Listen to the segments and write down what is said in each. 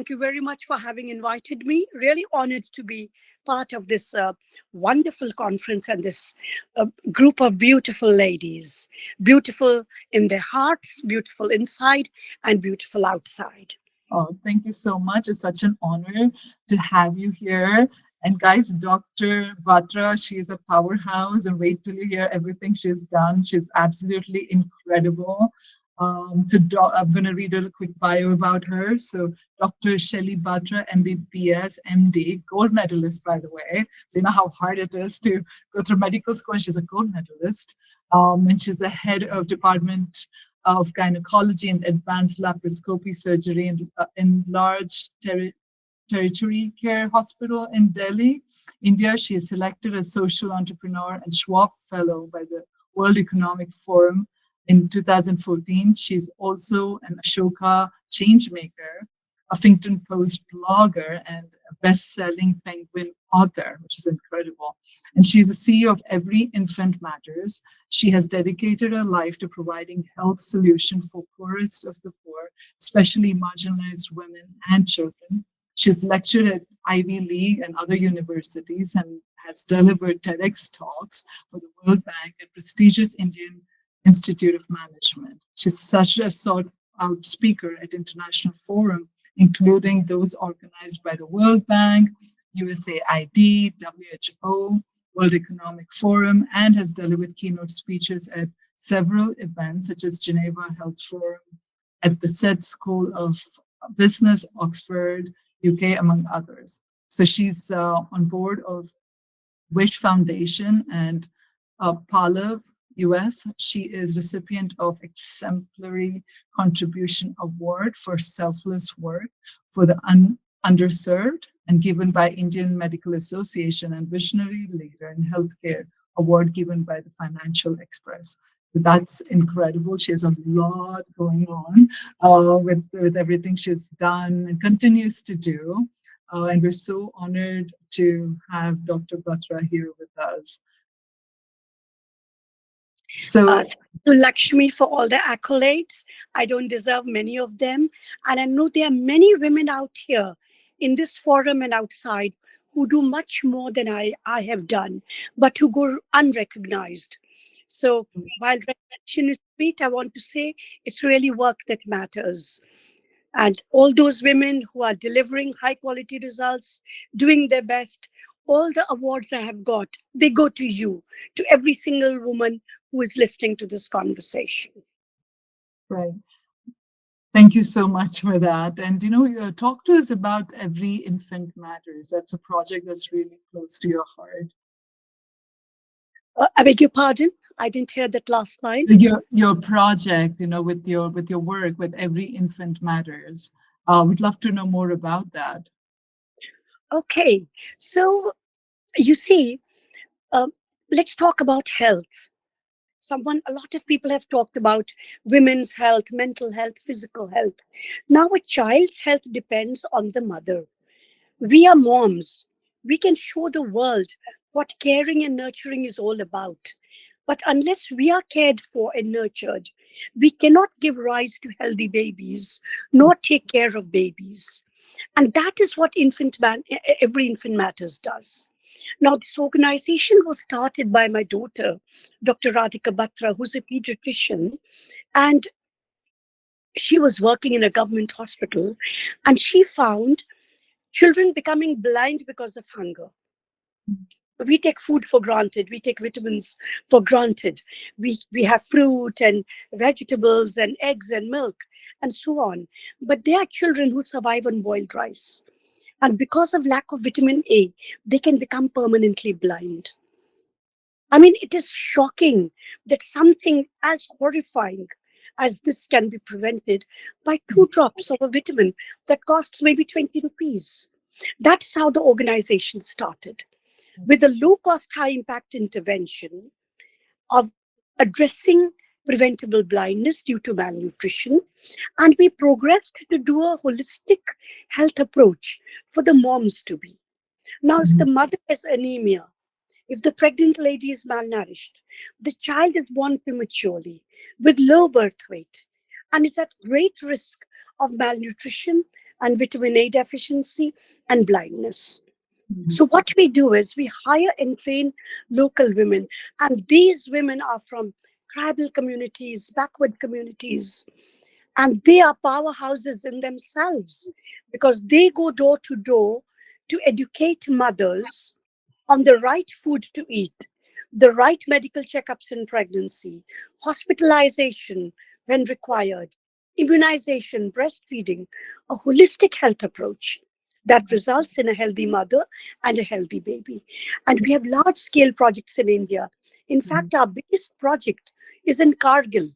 Thank you very much for having invited me. Really honored to be part of this wonderful conference and this group of beautiful ladies. Beautiful in their hearts, beautiful inside, and beautiful outside. Oh, thank you so much. It's such an honor to have you here. And guys, Dr. Batra, she is a powerhouse, and wait till you hear everything she's done. She's absolutely incredible. I'm going to read a quick bio about her. So, Dr. Shelly Batra, MBBS, MD, gold medalist, by the way. So, you know how hard it is to go through medical school. And she's a gold medalist. And she's the head of Department of Gynecology and Advanced Laparoscopy Surgery in large tertiary care hospital in Delhi, India. She is selected as social entrepreneur and Schwab Fellow by the World Economic Forum in 2014. She's also an Ashoka changemaker, a Huffington Post blogger, and a best-selling Penguin author, which is incredible. And she's the CEO of Every Infant Matters. She has dedicated her life to providing health solutions for poorest of the poor, especially marginalized women and children. She's lectured at Ivy League and other universities and has delivered TEDx talks for the World Bank and prestigious Indian Institute of Management. She's such a sought out speaker at international forums, including those organized by the World Bank, USAID, WHO, World Economic Forum, and has delivered keynote speeches at several events such as Geneva Health Forum, at the SED School of Business, Oxford, UK, among others. So she's on board of Wish Foundation and Pallav US. She is recipient of Exemplary Contribution Award for selfless work for the underserved, and given by Indian Medical Association, and Visionary Leader in Healthcare Award given by the Financial Express. So that's incredible. She has a lot going on with everything she's done and continues to do. And we're so honored to have Dr. Batra here with us. So, Thank you, Lakshmi, for all the accolades. I don't deserve many of them. And I know there are many women out here in this forum and outside who do much more than I have done, but who go unrecognized. So while recognition is sweet, I want to say it's really work that matters. And all those women who are delivering high quality results, doing their best, all the awards I have got, they go to you, to every single woman who is listening to this conversation. right. Thank you so much for that. And, talk to us about Every Infant Matters. That's a project that's really close to your heart. I beg your pardon? I didn't hear that last line. Your project, with your work with Every Infant Matters. We'd love to know more about that. Okay, so you see, let's talk about health. A lot of people have talked about women's health, mental health, physical health. Now, a child's health depends on the mother. We are moms. We can show the world what caring and nurturing is all about. But unless we are cared for and nurtured, we cannot give rise to healthy babies, nor take care of babies. And that is what Every Infant Matters does. Now, this organization was started by my daughter, Dr. Radhika Batra, who's a pediatrician, and she was working in a government hospital, and she found children becoming blind because of hunger. We take food for granted. We take vitamins for granted. We have fruit and vegetables and eggs and milk and so on. But there are children who survive on boiled rice. And because of lack of vitamin A, they can become permanently blind. I mean, it is shocking that something as horrifying as this can be prevented by 2 drops of a vitamin that costs maybe 20 rupees. That is how the organization started, with a low-cost, high-impact intervention of addressing preventable blindness due to malnutrition. And we progressed to do a holistic health approach for the moms to be. Now, if the mother has anemia, if the pregnant lady is malnourished, the child is born prematurely with low birth weight and is at great risk of malnutrition, and vitamin A deficiency and blindness. Mhm. So, what we do is we hire and train local women, and these women are from tribal communities, backward communities, and they are powerhouses in themselves because they go door to door to educate mothers on the right food to eat, the right medical checkups in pregnancy, hospitalization when required, immunization, breastfeeding, a holistic health approach that results in a healthy mother and a healthy baby. And we have large scale projects in India. In Mhm. fact, our biggest project is in Kargil,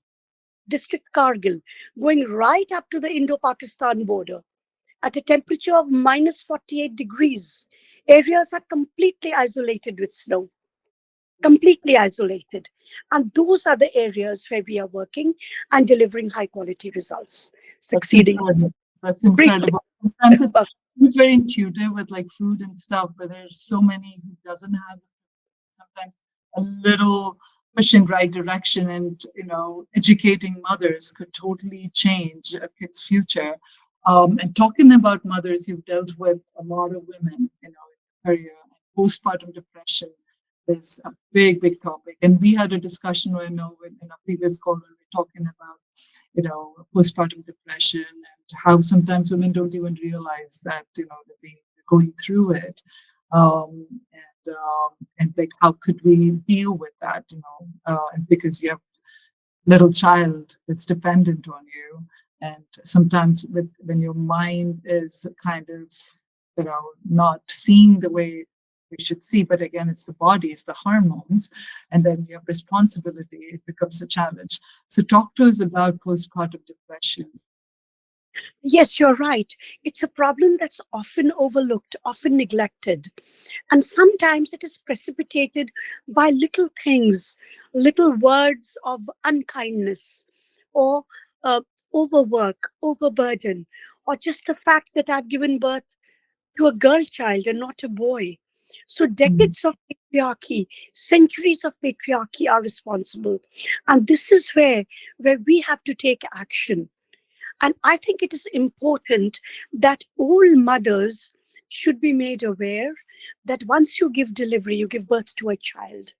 district Kargil, going right up to the Indo Pakistan border at a temperature of minus 48 degrees. Areas are completely isolated with snow, completely isolated. And those are the areas where we are working and delivering high quality results, That's succeeding. incredible. That's Great. incredible. Sometimes it's very intuitive with like food and stuff, but there's so many who doesn't have sometimes a little push in right direction, and educating mothers could totally change a kid's future. And talking about mothers, you've dealt with a lot of women, in your career. Postpartum depression is a big topic, and we had a discussion in a previous call when we were talking about postpartum depression and how sometimes women don't even realize that that they're going through it. And like how could we deal with that, and because you have little child that's dependent on you, and sometimes when your mind is kind of not seeing the way we should see, but again it's the body, it's the hormones, and then you have responsibility, it becomes a challenge. So talk to us about postpartum depression. Yes, you're right. It's a problem that's often overlooked, often neglected. And sometimes it is precipitated by little things, little words of unkindness, or uh, overwork, overburden, or just the fact that I've given birth to a girl child and not a boy. So Mm, decades of patriarchy, centuries of patriarchy are responsible. And this is where we have to take action. And I think it is important that all mothers should be made aware that once you give delivery, you give birth to a child,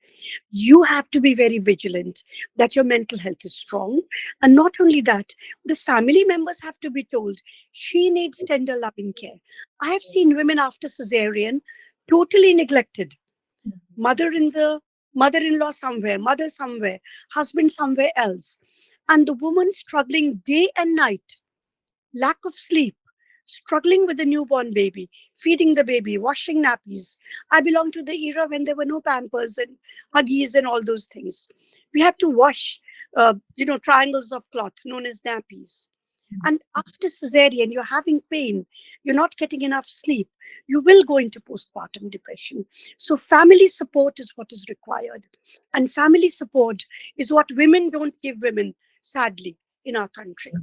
you have to be very vigilant that your mental health is strong. And not only that, the family members have to be told she needs tender loving care. I have seen women after cesarean totally neglected. Mother in the mother-in-law somewhere, mother somewhere, husband somewhere else. And the woman struggling day and night, lack of sleep, struggling with a newborn baby, feeding the baby, washing nappies. I belong to the era when there were no Pampers and Huggies and all those things. We had to wash, triangles of cloth known as nappies. And after cesarean, you're having pain, you're not getting enough sleep, you will go into postpartum depression. So, family support is what is required. And family support is what women don't give women, sadly, in our country.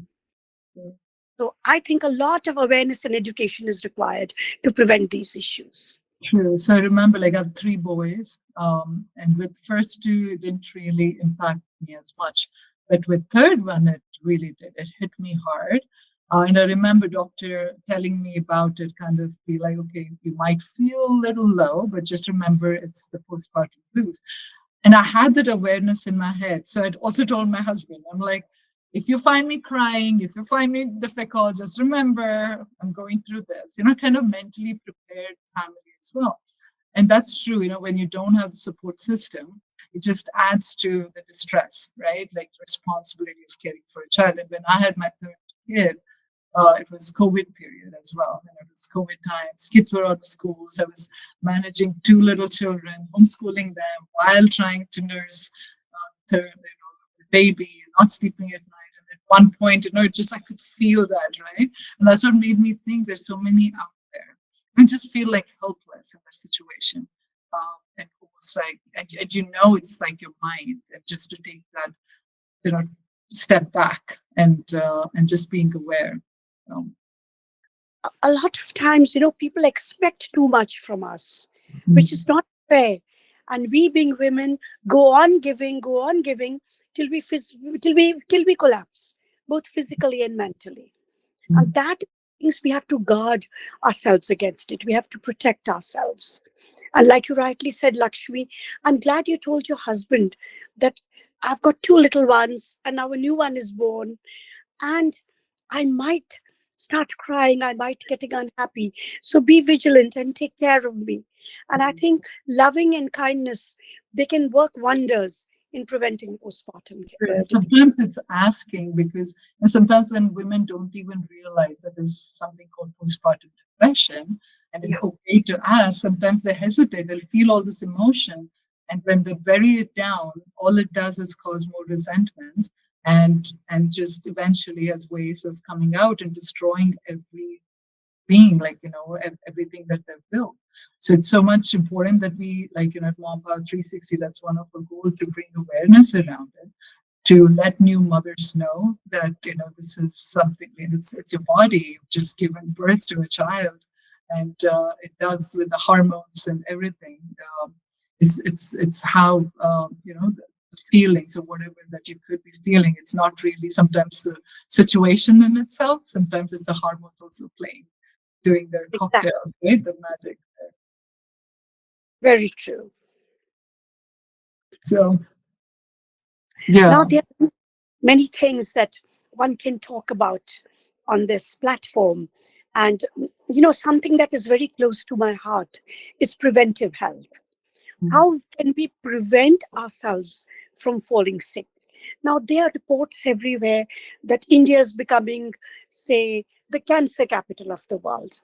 So I think a lot of awareness and education is required to prevent these issues. true. So I remember, like, I have three boys, and with first two, it didn't really impact me as much, but with third one, it really did. It hit me hard, and I remember doctor telling me about it, kind of be like, okay, you might feel a little low, but just remember it's the postpartum blues. And I had that awareness in my head. So I'd also told my husband, I'm like, if you find me crying, if you find me difficult, just remember I'm going through this, kind of mentally prepared family as well. And that's true, when you don't have the support system, it just adds to the distress, right? Like the responsibility of caring for a child. And when I had my third kid, it was COVID period as well. And it was COVID times. Kids were out of school. So I was managing two little children, homeschooling them while trying to nurse the baby, not sleeping at night. And at one point, it just, I could feel that, right? And that's what made me think there's so many out there. And just feel like helpless in their situation. And almost like, and it's like your mind, and just to take that, you know, step back and just being aware. Um, A lot of times, people expect too much from us, which mm, is not fair. And we being women go on giving till we till we collapse, both physically and mentally. And mm, that Things we have to guard ourselves against it. We have to protect ourselves. And like you rightly said, Lakshmi, I'm glad you told your husband that I've got two little ones and now a new one is born, and I might start crying, I might getting unhappy. So be vigilant and take care of me. And I think loving and kindness, they can work wonders in preventing postpartum depression. Sometimes it's asking because and sometimes when women don't even realize that there's something called postpartum depression and it's Yeah, okay to ask, sometimes they hesitate, they'll feel all this emotion. And when they bury it down, all it does is cause more resentment and just eventually has ways of coming out and destroying every being, like, everything that they've built. So it's so much important that we, like, at Mompower360, that's one of our goals, to bring awareness around it, to let new mothers know that this is something, and it's your body. You've just given birth to a child, and it does with the hormones and everything. It's how the feelings or whatever that you could be feeling. It's not really sometimes the situation in itself. Sometimes it's the hormones also playing, doing their exactly. cocktail, right? The magic there. Very true. So yeah. Now, there are many things that one can talk about on this platform. And, something that is very close to my heart is preventive health. Mm, How can we prevent ourselves from falling sick? Now, there are reports everywhere that India is becoming, say, the cancer capital of the world.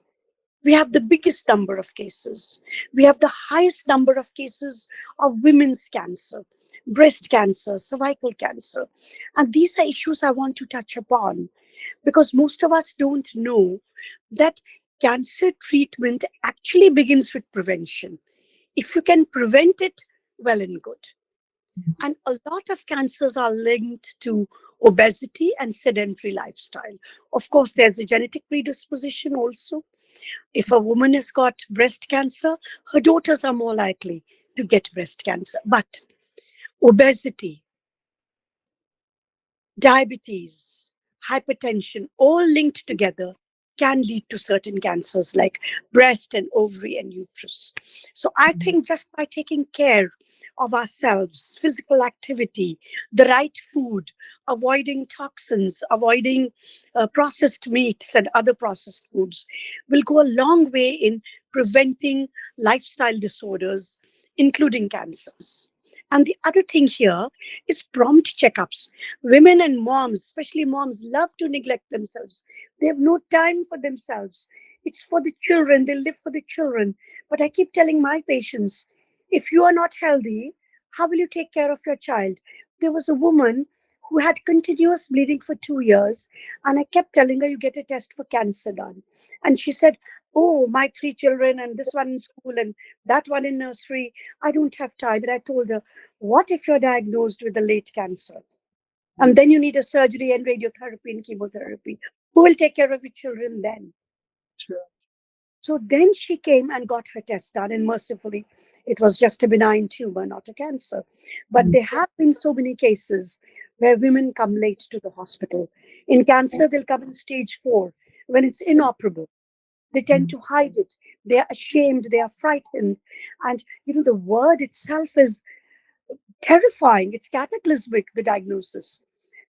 We have the biggest number of cases. We have the highest number of cases of women's cancer, breast cancer, cervical cancer. And these are issues I want to touch upon because most of us don't know that cancer treatment actually begins with prevention. If you can prevent it, well and good. And a lot of cancers are linked to obesity and sedentary lifestyle. Of course, there's a genetic predisposition also. If a woman has got breast cancer, her daughters are more likely to get breast cancer. But obesity, diabetes, hypertension, all linked together can lead to certain cancers like breast and ovary and uterus. So I mm, think just by taking care of ourselves, physical activity, the right food, avoiding toxins, avoiding processed meats and other processed foods will go a long way in preventing lifestyle disorders, including cancers. And the other thing here is prompt checkups. Women and moms, especially moms, love to neglect themselves. They have no time for themselves. It's for the children. They live for the children. But I keep telling my patients, if you are not healthy, how will you take care of your child? There was a woman who had continuous bleeding for 2 years, and I kept telling her, you get a test for cancer done. And she said, oh, my three children, and this one in school, and that one in nursery, I don't have time. And I told her, what if you're diagnosed with a late cancer? And then you need a surgery and radiotherapy and chemotherapy. Who will take care of your children then? true. So then she came and got her test done, and mercifully, it was just a benign tumor, not a cancer. But Mm, there have been so many cases where women come late to the hospital. In cancer, they'll come in stage 4 when it's inoperable. They tend mm, to hide it. They are ashamed. They are frightened. And, the word itself is terrifying. It's cataclysmic, the diagnosis.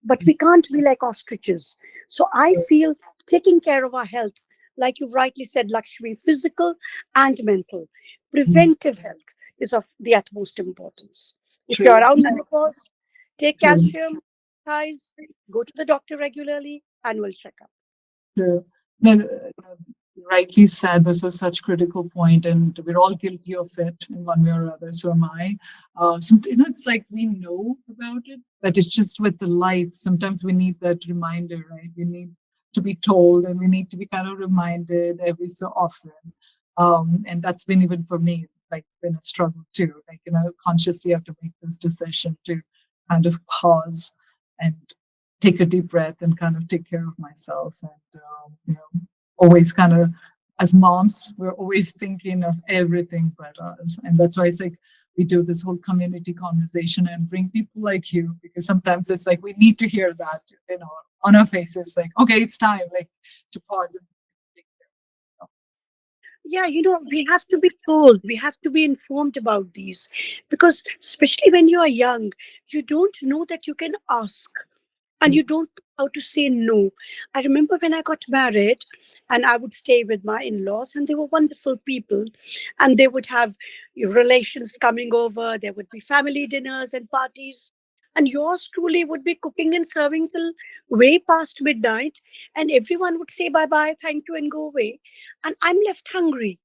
But mm, we can't be like ostriches. So I feel taking care of our health, like you've rightly said, Lakshmi, physical and mental, mm, preventive health is of the utmost importance. If you're true. around menopause, take True. calcium, exercise, go to the doctor regularly, annual checkup. True. No, rightly said, this is such critical point, and we're all guilty of it in one way or other. So am I. It's like we know about it, but it's just with the life. Sometimes we need that reminder, right? We need to be told, and we need to be kind of reminded every so often. And that's been even for me, like, been a struggle too. Like, consciously have to make this decision to kind of pause and take a deep breath and kind of take care of myself. And always kind of, as moms, we're always thinking of everything but us. And that's why it's like we do this whole community conversation and bring people like you, because sometimes it's like we need to hear that, on our faces, like, okay, it's time, like, to pause Yeah, we have to be told, we have to be informed about these, because especially when you are young, you don't know that you can ask, and you don't know how to say no. I remember when I got married, and I would stay with my in-laws, and they were wonderful people, and they would have relations coming over, there would be family dinners and parties, and yours truly would be cooking and serving till way past midnight, and everyone would say bye bye, thank you, and go away, and I'm left hungry,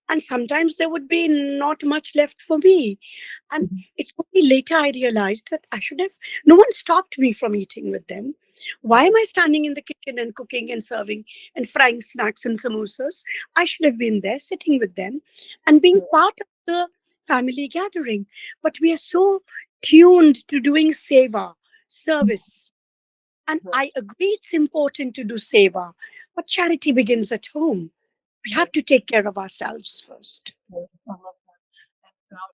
and sometimes there would be not much left for me. And it's only later I realized that I should have, no one stopped me from eating with them. Why am I standing in the kitchen and cooking and serving and frying snacks and samosas? I should have been there sitting with them and being part of the family gathering. But we are so tuned to doing seva, service. And I agree it's important to do seva, but charity begins at home. We have to take care of ourselves first. I love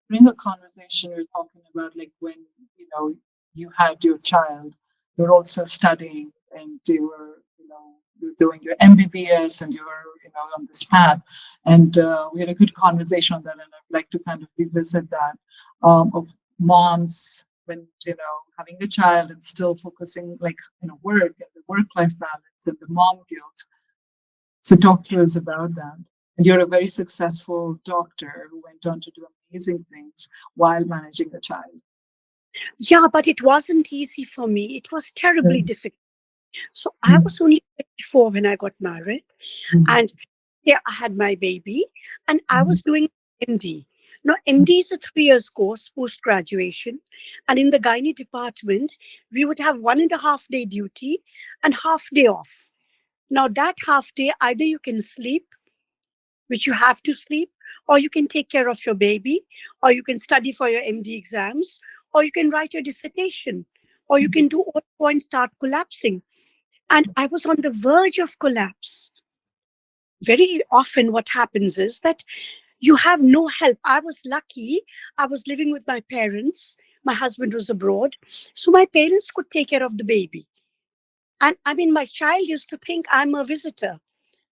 bring a conversation you're talking about, like when you know you had your child, you're also studying, and you're doing your MBBS, and you're on this path, and we had a good conversation on that, and I'd like to kind of revisit that of moms when having a child and still focusing like work and the work life balance and the mom guilt. So talk to us about that. And you're a very successful doctor who went on to do amazing things while managing a child. Yeah, but it wasn't easy for me. It was terribly Mm, difficult. So I mm, was only 24 when I got married, mm, and yeah, I had my baby, and I mm, was doing MD. Now, MD is a 3 years course post graduation, and in the gynae department, we would have 1.5 day duty and half day off. Now, that half day, either you can sleep, which you have to sleep, or you can take care of your baby, or you can study for your MD exams, or you can write your dissertation, or you can do auto and start collapsing. And I was on the verge of collapse. Very often, what happens is that you have no help. I was lucky, I was living with my parents. My husband was abroad. So my parents could take care of the baby. And I mean, my child used to think I'm a visitor.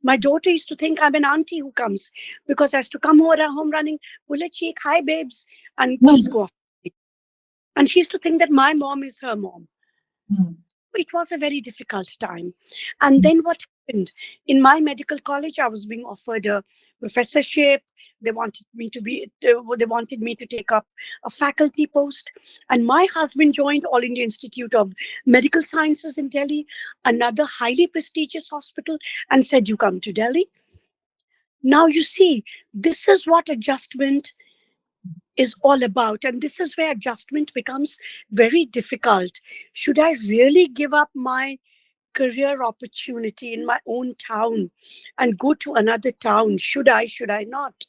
My daughter used to think I'm an auntie who comes because I used to come home running, bullet cheek, hi babes, and just mm, go off. And she used to think that my mom is her mom. mm, It was a very difficult time. And then what happened? In my medical college, I was being offered a professorship. They wanted me to take up a faculty post. And my husband joined All India Institute of Medical Sciences in Delhi, another highly prestigious hospital, and said, you come to Delhi. Now you see, this is what adjustment is all about. And this is where adjustment becomes very difficult. Should I really give up my career opportunity in my own town and go to another town? Should I not?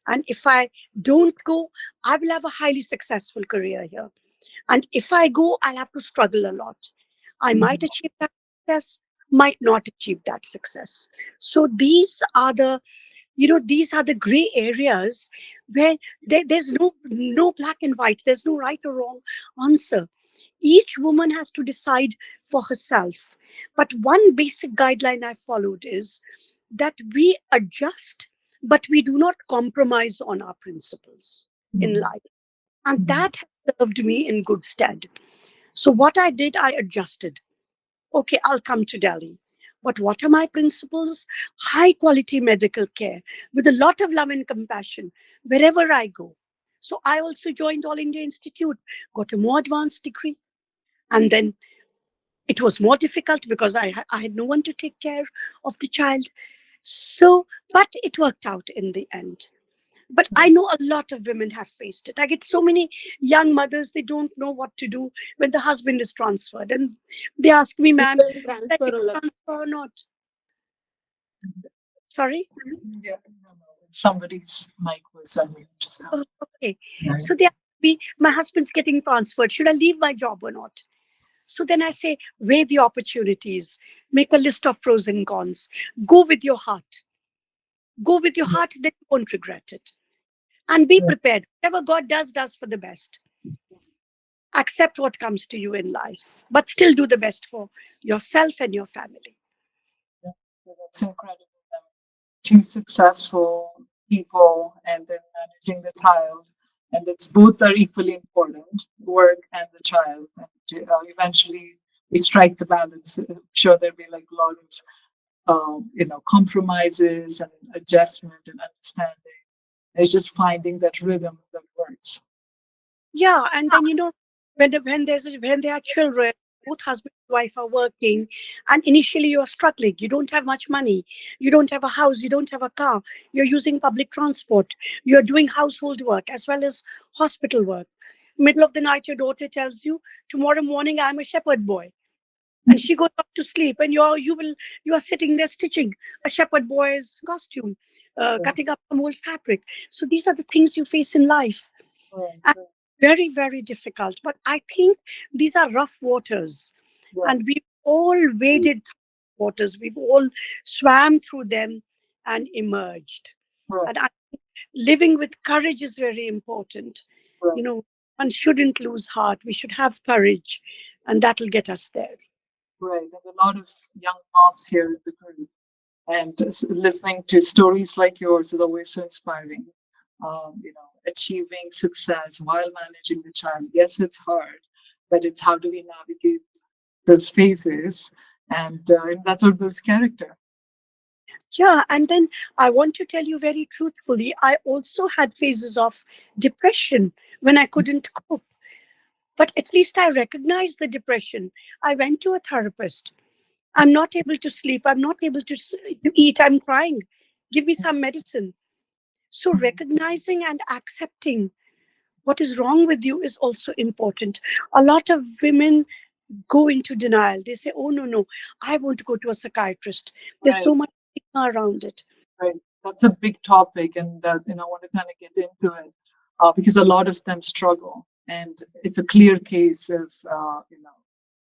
And if I don't go, I will have a highly successful career here. And if I go, I'll have to struggle a lot. I might mm, achieve that success, might not achieve that success. So these are the gray areas where there's no black and white, there's no right or wrong answer. Each woman has to decide for herself. But one basic guideline I followed is that we adjust, but we do not compromise on our principles in mm, life. And mm, that has served me in good stead. So, what I did, I adjusted. Okay, I'll come to Delhi. But what are my principles? High quality medical care with a lot of love and compassion wherever I go. So, I also joined All India Institute, got a more advanced degree. And then it was more difficult because I had no one to take care of the child. So, but it worked out in the end. But I know a lot of women have faced it. I get so many young mothers, they don't know what to do when the husband is transferred. And they ask me, ma'am, People should I transfer take a a lot. transfer or not? Sorry? yeah, no, no. Somebody's mic was unmuted. So, Oh, okay. right. So they ask me, my husband's getting transferred. Should I leave my job or not? So then I say, weigh the opportunities, make a list of pros and cons, go with your heart. Go with your Yeah, heart, then you won't regret it. And be yeah, prepared. Whatever God does for the best. Accept what comes to you in life, but still do the best for yourself and your family. yeah. That's incredible. two successful people and then managing the child. And it's both are equally important, work and the child. And eventually we strike the balance. I'm sure there'll be like a lot of compromises and adjustment and understanding. It's just finding that rhythm that works. Yeah, and then when there are children, both husband and wife are working, and initially you're struggling. You don't have much money. You don't have a house. You don't have a car. You're using public transport. You're doing household work as well as hospital work. Middle of the night, your daughter tells you, "Tomorrow morning, I'm a shepherd boy," and she goes off to sleep, and you are sitting there stitching a shepherd boy's costume, Right, cutting up some old fabric. So these are the things you face in life, right, and right, very, very difficult. But I think these are rough waters, right, and we've all waded through waters. We've all swam through them and emerged. right, And living with courage is very important. right, You know, one shouldn't lose heart. We should have courage, and that'll get us there. right. And a lot of young moms here in the group. And listening to stories like yours is always so inspiring. Achieving success while managing the child. Yes, it's hard, but it's how do we navigate those phases, and that's what builds character. Yeah, and then I want to tell you very truthfully, I also had phases of depression when I couldn't cope. But at least I recognized the depression. I went to a therapist. I'm not able to sleep. I'm not able to eat. I'm crying. Give me some medicine. So, recognizing and accepting what is wrong with you is also important. A lot of women go into denial. They say, "Oh, no, no, I won't go to a psychiatrist. There's Right, so much stigma around it." right. That's a big topic, and I want to kind of get into it because a lot of them struggle, and it's a clear case of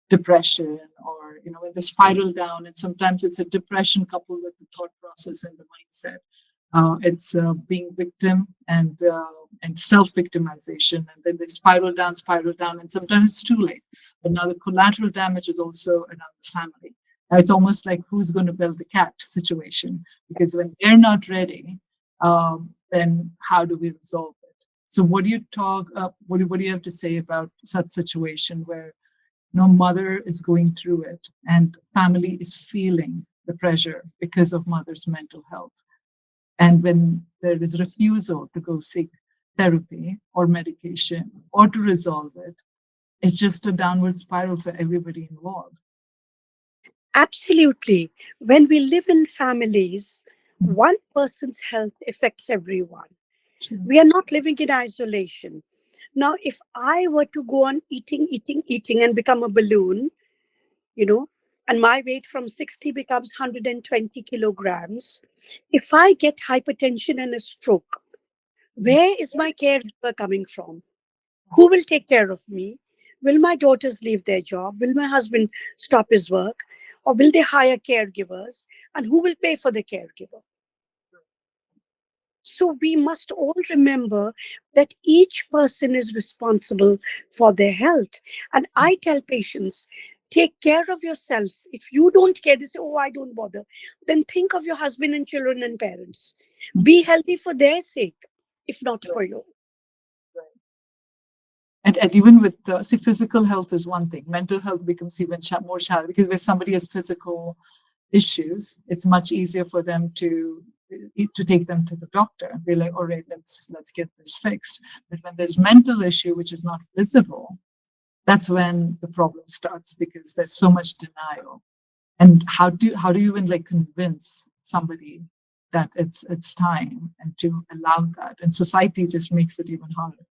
depression, or when they spiral down, and sometimes it's a depression coupled with the thought process and the mindset. It's being victim and self-victimization, and then they spiral down, and sometimes it's too late. But now the collateral damage is also around the family. Now it's almost like who's going to build the cat situation, because when they're not ready, then how do we resolve it? So what do you talk? What do you have to say about such situation where mother is going through it and family is feeling the pressure because of mother's mental health, and when there is refusal to go seek therapy or medication or to resolve it, it's just a downward spiral for everybody involved. Absolutely. When we live in families, Mhm. one person's health affects everyone. True. We are not living in isolation. Now, if I were to go on eating, eating, eating and become a balloon, you know, and my weight from 60 becomes 120 kilograms, if I get hypertension and a stroke, where is my caregiver coming from? Who will take care of me? Will my daughters leave their job? Will my husband stop his work? Or will they hire caregivers? And who will pay for the caregiver? So we must all remember that each person is responsible for their health. And I tell patients, take care of yourself. If you don't care, they say, "Oh, I don't bother." Then think of your husband and children and parents. Be healthy for their sake, if not Right, for your. right. And even with see, physical health is one thing. Mental health becomes even more challenging, because if somebody has physical issues, it's much easier for them to take them to the doctor and be like, all right, let's get this fixed. But when there's mental issue which is not visible, that's when the problem starts, because there's so much denial. And how do you even like convince somebody that it's time and to allow that? And society just makes it even harder,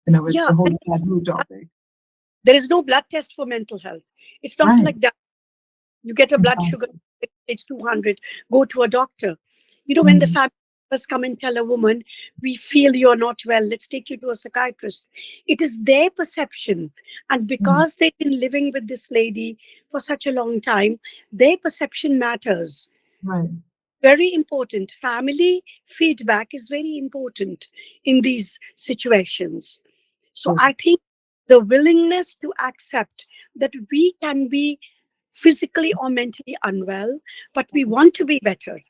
with Yeah, the whole taboo topic. there is no blood test for mental health. It's not Right. like that. You get a blood sugar, Exactly. it's 200, go to a doctor. When the Mm, family members come and tell a woman, "We feel you're not well, let's take you to a psychiatrist," it is their perception. And mm, because they've been living with this lady for such a long time, their perception matters. right. Very important. Family feedback is very important in these situations. So True. I think the willingness to accept that we can be physically or mentally unwell, but we want to be better.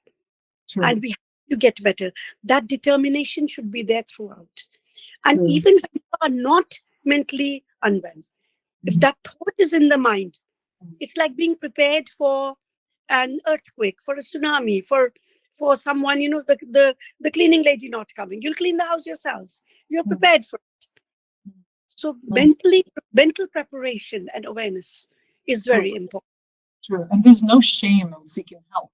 True. and we have to get better. That determination should be there throughout. And True. even when you are not mentally unwell, if Mhm. that thought is in the mind, it's like being prepared for an earthquake, for a tsunami, for someone, the cleaning lady not coming. You'll clean the house yourselves. You're Mhm. prepared for it. So And mental preparation and awareness is true, very important. true. And there's no shame in seeking help.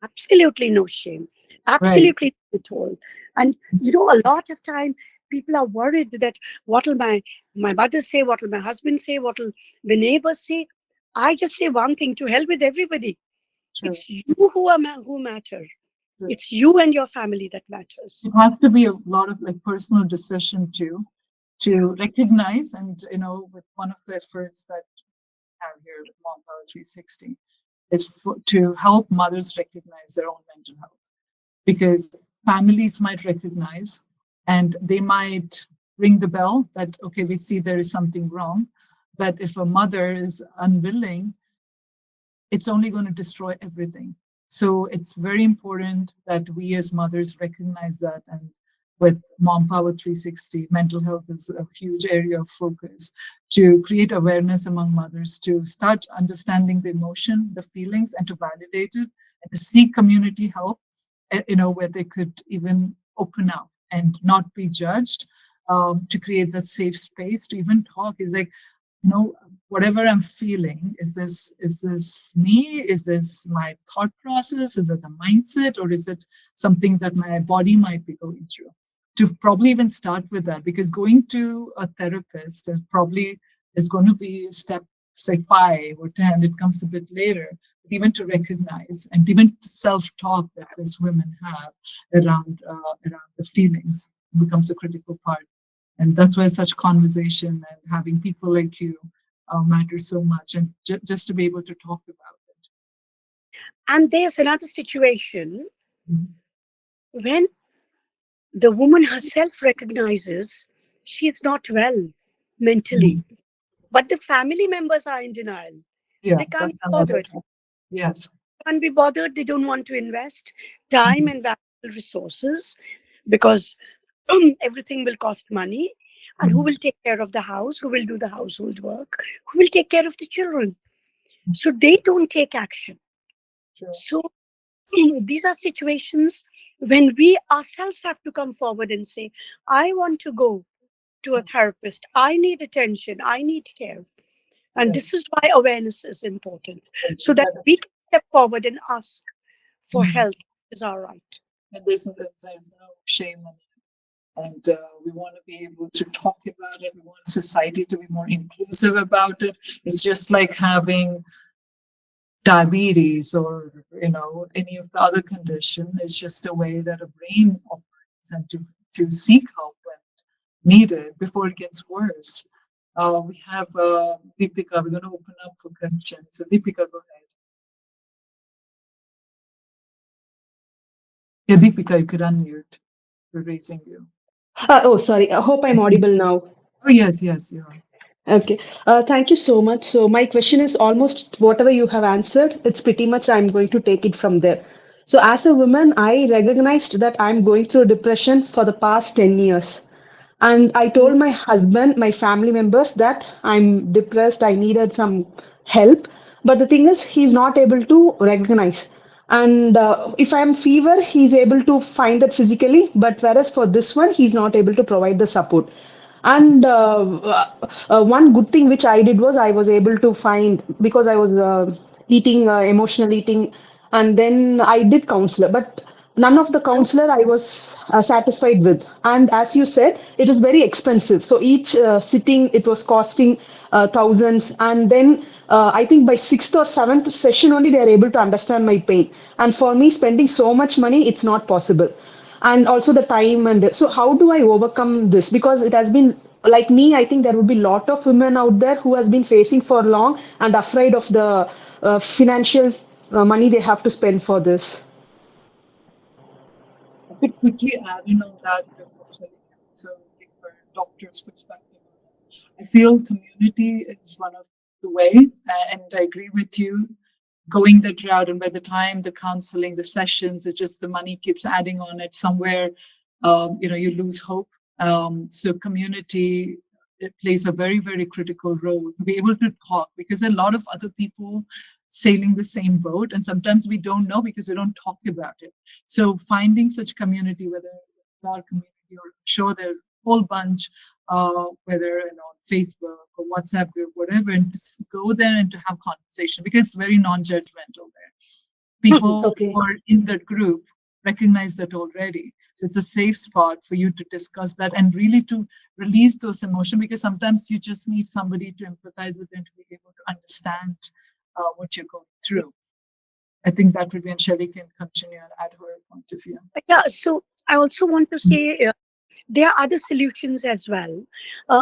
Absolutely no shame. Right. Absolutely not at all. And a lot of time people are worried that what will my mother say, what will my husband say, what will the neighbors say. I just say one thing: to hell with everybody. True. It's you who matter. True. It's you and your family that It matters. has to be a lot of like personal decision too, Yeah. to recognize and with one of the efforts that we have here with Mompower360 is to help mothers recognize their own mental health, because families might recognize and they might ring the bell that okay, we see there is something wrong, but if a mother is unwilling, it's only going to destroy everything. So it's very important that we as mothers recognize that. And with Mom Power 360, mental health is a huge area of focus to create awareness among mothers, to start understanding the emotion, the feelings, and to validate it, and to seek community help, where they could even open up and not be judged, to create that safe space to even talk. Is like, you know whatever I'm feeling, is this me, is this my thought process, is it a mindset, or is it something that my body might be going through, to probably even start with that, because going to a therapist is probably is going to be step say 5 or 10, it comes a bit later, but even to recognize and even self-talk that these women have around the feelings becomes a critical part. And that's why such conversation and having people like you matters so much, and just to be able to talk about it. And there's another situation Mhm. when the woman herself recognizes she is not well mentally, Mhm. but the family members are in denial. Yeah, They can't be that's another bothered. topic. Yes. Can't be bothered. They don't want to invest time and valuable resources because everything will cost money. And who Mhm. will take care of the house? Who will do the household work? Who will take care of the children? So they don't take action. True. So these are situations when we ourselves have to come forward and say, I want to go to a therapist. I need attention. I need care. And this Right. is why awareness is important, Right. so that we can step forward and ask for Mhm. help is all right. And there's no shame in it. And we want to be able to talk about it. We want society to be more inclusive about it. It's just like having diabetes or any of the other condition. It's just a way that a brain operates, and to seek help when needed before it gets worse. We have Deepika. We're going to open up for questions. So Deepika, go ahead. Yeah, Deepika, you could unmute. We're raising you. Oh, sorry. I hope I'm audible now. Oh yes, yes, you are. Okay. Thank you so much. So my question is almost whatever you have answered, it's pretty much I'm going to take it from there. So as a woman, I recognized that I'm going through depression for the past 10 years. And I told my husband, my family members that I'm depressed, I needed some help. But the thing is, he's not able to recognize. And if I'm fever, he's able to find that physically. But whereas for this one, he's not able to provide the support. And one good thing which I did was I was able to find, because I was eating emotional eating, and then I did counselor, but none of the counselor I was satisfied with. And as you said, it is very expensive. So each sitting, it was costing thousands. And then I think by sixth or seventh session only they are able to understand my pain. And for me, spending so much money, it's not possible. And also the time. And so how do I overcome this? Because it has been like me, I think there would be a lot of women out there who has been facing for long and afraid of the financial money they have to spend for this. I could quickly add in on that before Shelly can also give her doctor's perspective on it. I feel community is one of the way, and I agree with you. going that route, and by the time the counseling, the sessions, it's just the money keeps adding on it somewhere. You lose hope. So community, it plays a very, very critical role to be able to talk, because there are a lot of other people sailing the same boat, and sometimes we don't know because we don't talk about it. So finding such community, whether it's our community or I'm sure there are a whole bunch, whether on Facebook or WhatsApp group, whatever, and just go there and to have conversation, because it's very non-judgmental there. People Okay. who are in that group recognize that already. So it's a safe spot for you to discuss that and really to release those emotions, because sometimes you just need somebody to empathize with and to be able to understand what you're going through. I think that would be, and Shelly can continue and add her point of view. Yeah, so I also want to say there are other solutions as well.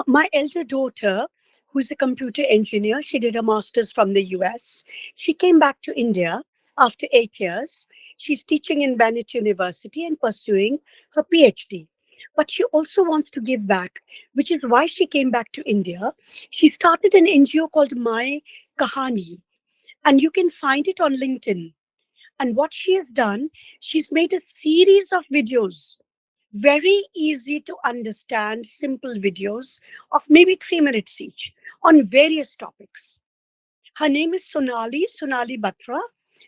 My elder daughter, who's a computer engineer, she did a master's from the US. She came back to India after 8 years. She's teaching in Bennett University and pursuing her PhD. But she also wants to give back, which is why she came back to India. She started an NGO called My Kahani, and you can find it on LinkedIn. And what she has done, she's made a series of videos, very easy to understand, simple videos of maybe 3 minutes each on various topics. Her name is Sonali Batra.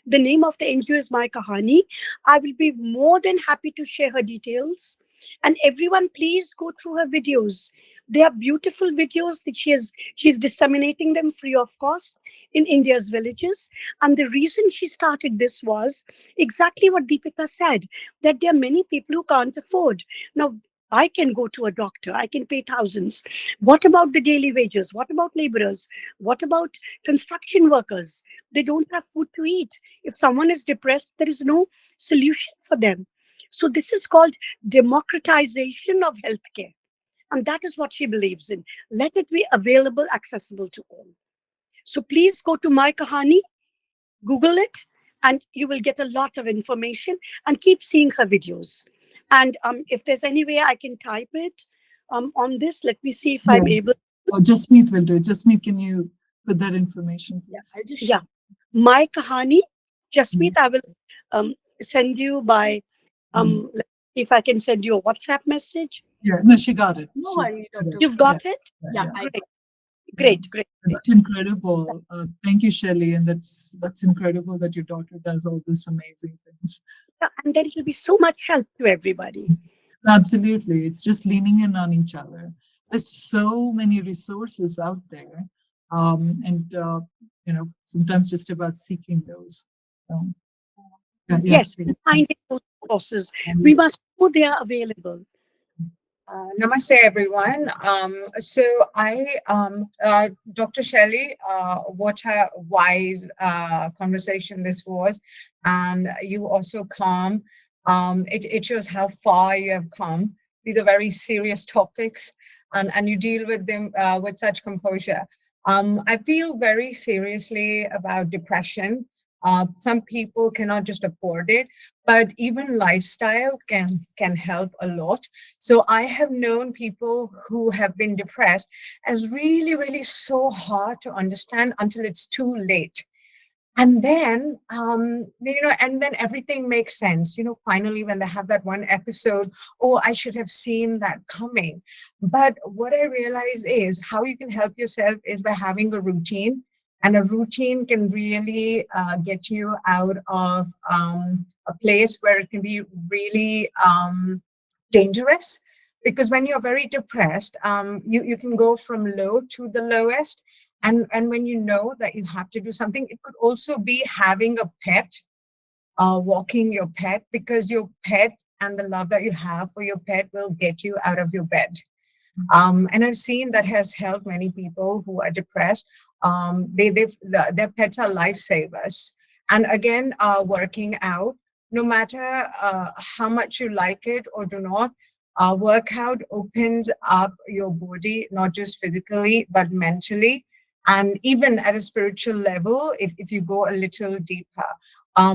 The name of the NGO is My Kahani. I will be more than happy to share her details. And everyone, please go through her videos. They are beautiful videos that she's disseminating them free of cost in India's villages. And the reason she started this was exactly what Deepika said, that there are many people who can't afford. Now, I can go to a doctor, I can pay thousands. What about the daily wages? What about laborers? What about construction workers? They don't have food to eat. If someone is depressed, there is no solution for them. So this is called democratization of healthcare. And that is what she believes in. Let it be available, accessible to all. So please go to My Kahani, Google it, and you will get a lot of information, and keep seeing her videos. And if there's any way I can type it on this, let me see if I'm Yeah. able. Oh, just meet will do it. Just meet, can you put that information, please? Yeah, My Kahani, Jasmeet, I will send you by, let's see if I can send you a WhatsApp message. Yeah, no, she got it. No She's worry, correct. Dr. You've Yeah, got it? yeah, yeah. Great, Yeah. great. That's incredible. Thank you, Shelly, and that's incredible that your daughter does all these amazing things. Yeah, and then it will be so much help to everybody. Absolutely, it's just leaning in on each other. There's so many resources out there, and sometimes just about seeking those. So, yeah, yeah, Yes, please. and finding those sources. We must know they are available. Namaste, everyone. Dr. Shelly, what a wise conversation this was. And you also come. It shows how far you have come. These are very serious topics, and you deal with them with such composure. I feel very seriously about depression. Some people cannot just afford it, but even lifestyle can help a lot. So I have known people who have been depressed as really, really so hard to understand until it's too late. And then, and then everything makes sense, finally, when they have that one episode, oh, I should have seen that coming. But what I realize is how you can help yourself is by having a routine. And a routine can really get you out of a place where it can be really dangerous. Because when you're very depressed, you can go from low to the lowest. And when you know that you have to do something, it could also be having a pet, walking your pet, because your pet and the love that you have for your pet will get you out of your bed. And I've seen that has helped many people who are depressed. Their pets are lifesavers. And again, working out, no matter how much you like it or do not, workout opens up your body, not just physically, but mentally. And even at a spiritual level, if you go a little deeper.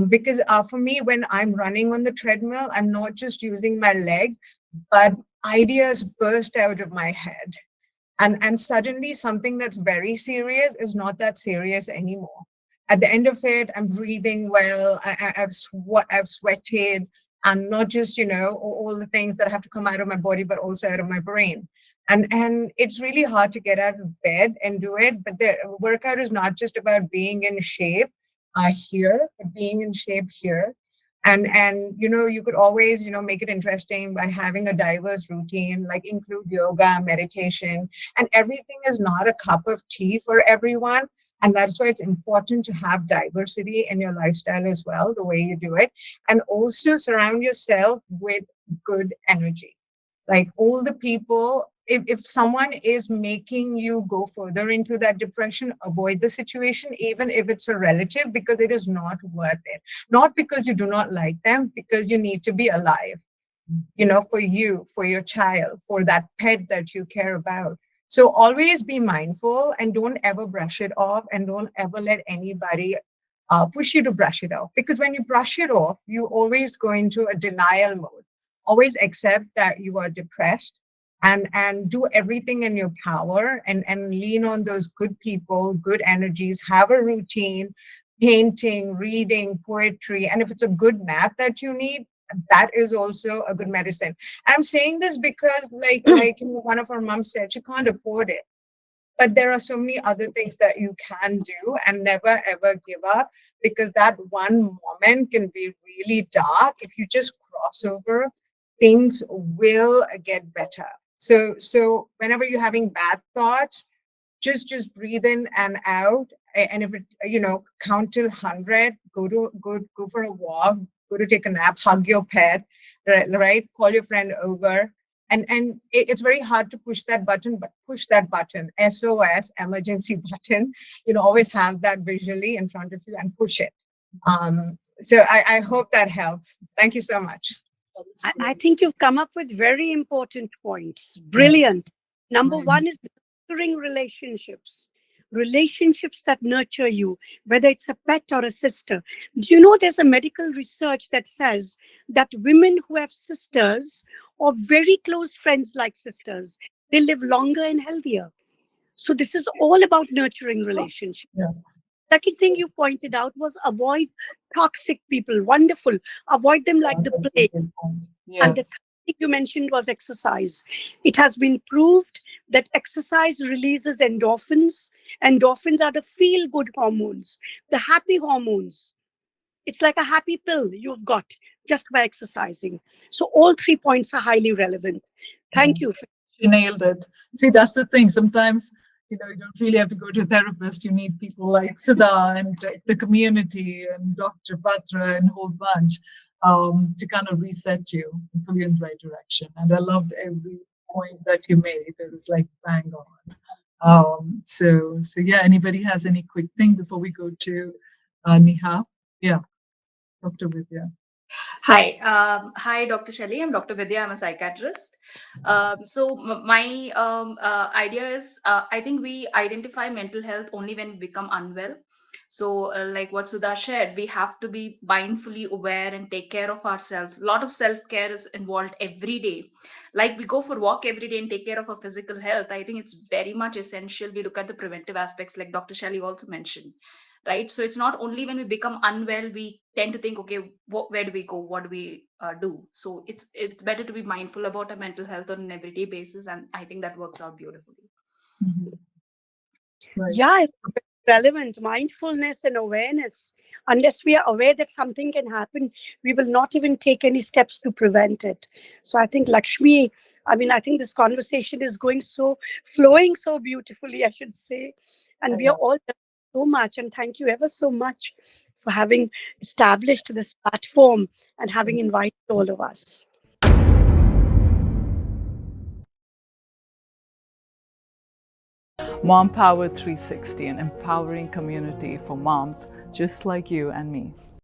Because for me, when I'm running on the treadmill, I'm not just using my legs, but ideas burst out of my head, and suddenly something that's very serious is not that serious anymore. at the end of it, I'm breathing well. I've sweated, and not just all the things that have to come out of my body, but also out of my brain. And it's really hard to get out of bed and do it. But the workout is not just about being in shape here, but being in shape here. And you could always make it interesting by having a diverse routine, like include yoga, meditation, and everything is not a cup of tea for everyone. And that's why it's important to have diversity in your lifestyle as well, the way you do it. And also surround yourself with good energy. Like all the people, if someone is making you go further into that depression, avoid the situation, even if it's a relative, because it is not worth it. Not because you do not like them, because you need to be alive, for you, for your child, for that pet that you care about. So always be mindful and don't ever brush it off, and don't ever let anybody push you to brush it off. Because when you brush it off, you always go into a denial mode. Always accept that you are depressed, and do everything in your power, and lean on those good people, good energies, have a routine, painting, reading, poetry. And if it's a good nap that you need, that is also a good medicine. And I'm saying this because one of our moms said she can't afford it, but there are so many other things that you can do, and never ever give up, because that one moment can be really dark. If you just cross over, things will get better. So whenever you're having bad thoughts, just breathe in and out. And if it, count till 100, go for a walk, go to take a nap, hug your pet, right, call your friend over. And it's very hard to push that button, but push that button, SOS, emergency button. Always have that visually in front of you and push it. So I hope that helps. Thank you so much. I think you've come up with very important points. Yeah. Brilliant. Number Right. one is nurturing relationships, relationships that nurture you, whether it's a pet or a sister. Do you know there's a medical research that says that women who have sisters or very close friends like sisters, they live longer and healthier. So this is all about nurturing relationships. Yeah. Second thing you pointed out was avoid toxic people. Wonderful. Avoid them like the That's a plague. good point. And the Yes. third thing you mentioned was exercise. It has been proved that exercise releases endorphins. Endorphins are the feel good hormones, the happy hormones. It's like a happy pill you've got just by exercising. So, all 3 points are highly relevant. Yeah. Thank you. She nailed it. See, that's the thing. Sometimes, you don't really have to go to a therapist. You need people like Sudha and the community and Dr. Batra and a whole bunch to kind of reset you and pull you in the right direction. And I loved every point that you made. It was like bang on. So yeah, anybody has any quick thing before we go to Neha? Yeah, Dr. Vidya. Hi, hi, Dr. Shelly. I'm Dr. Vidya. I'm a psychiatrist. My idea is, I think we identify mental health only when we become unwell. So, like what Sudha shared, we have to be mindfully aware and take care of ourselves. A lot of self care is involved every day. Like we go for walk every day and take care of our physical health. I think it's very much essential. We look at the preventive aspects, like Dr. Shelly also mentioned, right? So it's not only when we become unwell we tend to think, okay, where do we go, what do we do? So it's better to be mindful about our mental health on an everyday basis, and I think that works out beautifully. Mhm. Right. Yeah, it's relevant. Mindfulness and awareness. Unless we are aware that something can happen, we will not even take any steps to prevent it. So I think Lakshmi, I think this conversation is going flowing so beautifully, I should say. And I we are love all learning so much. And thank you ever so much for having established this platform and having it. invited all of us. Mompower360, an empowering community for moms just like you and me.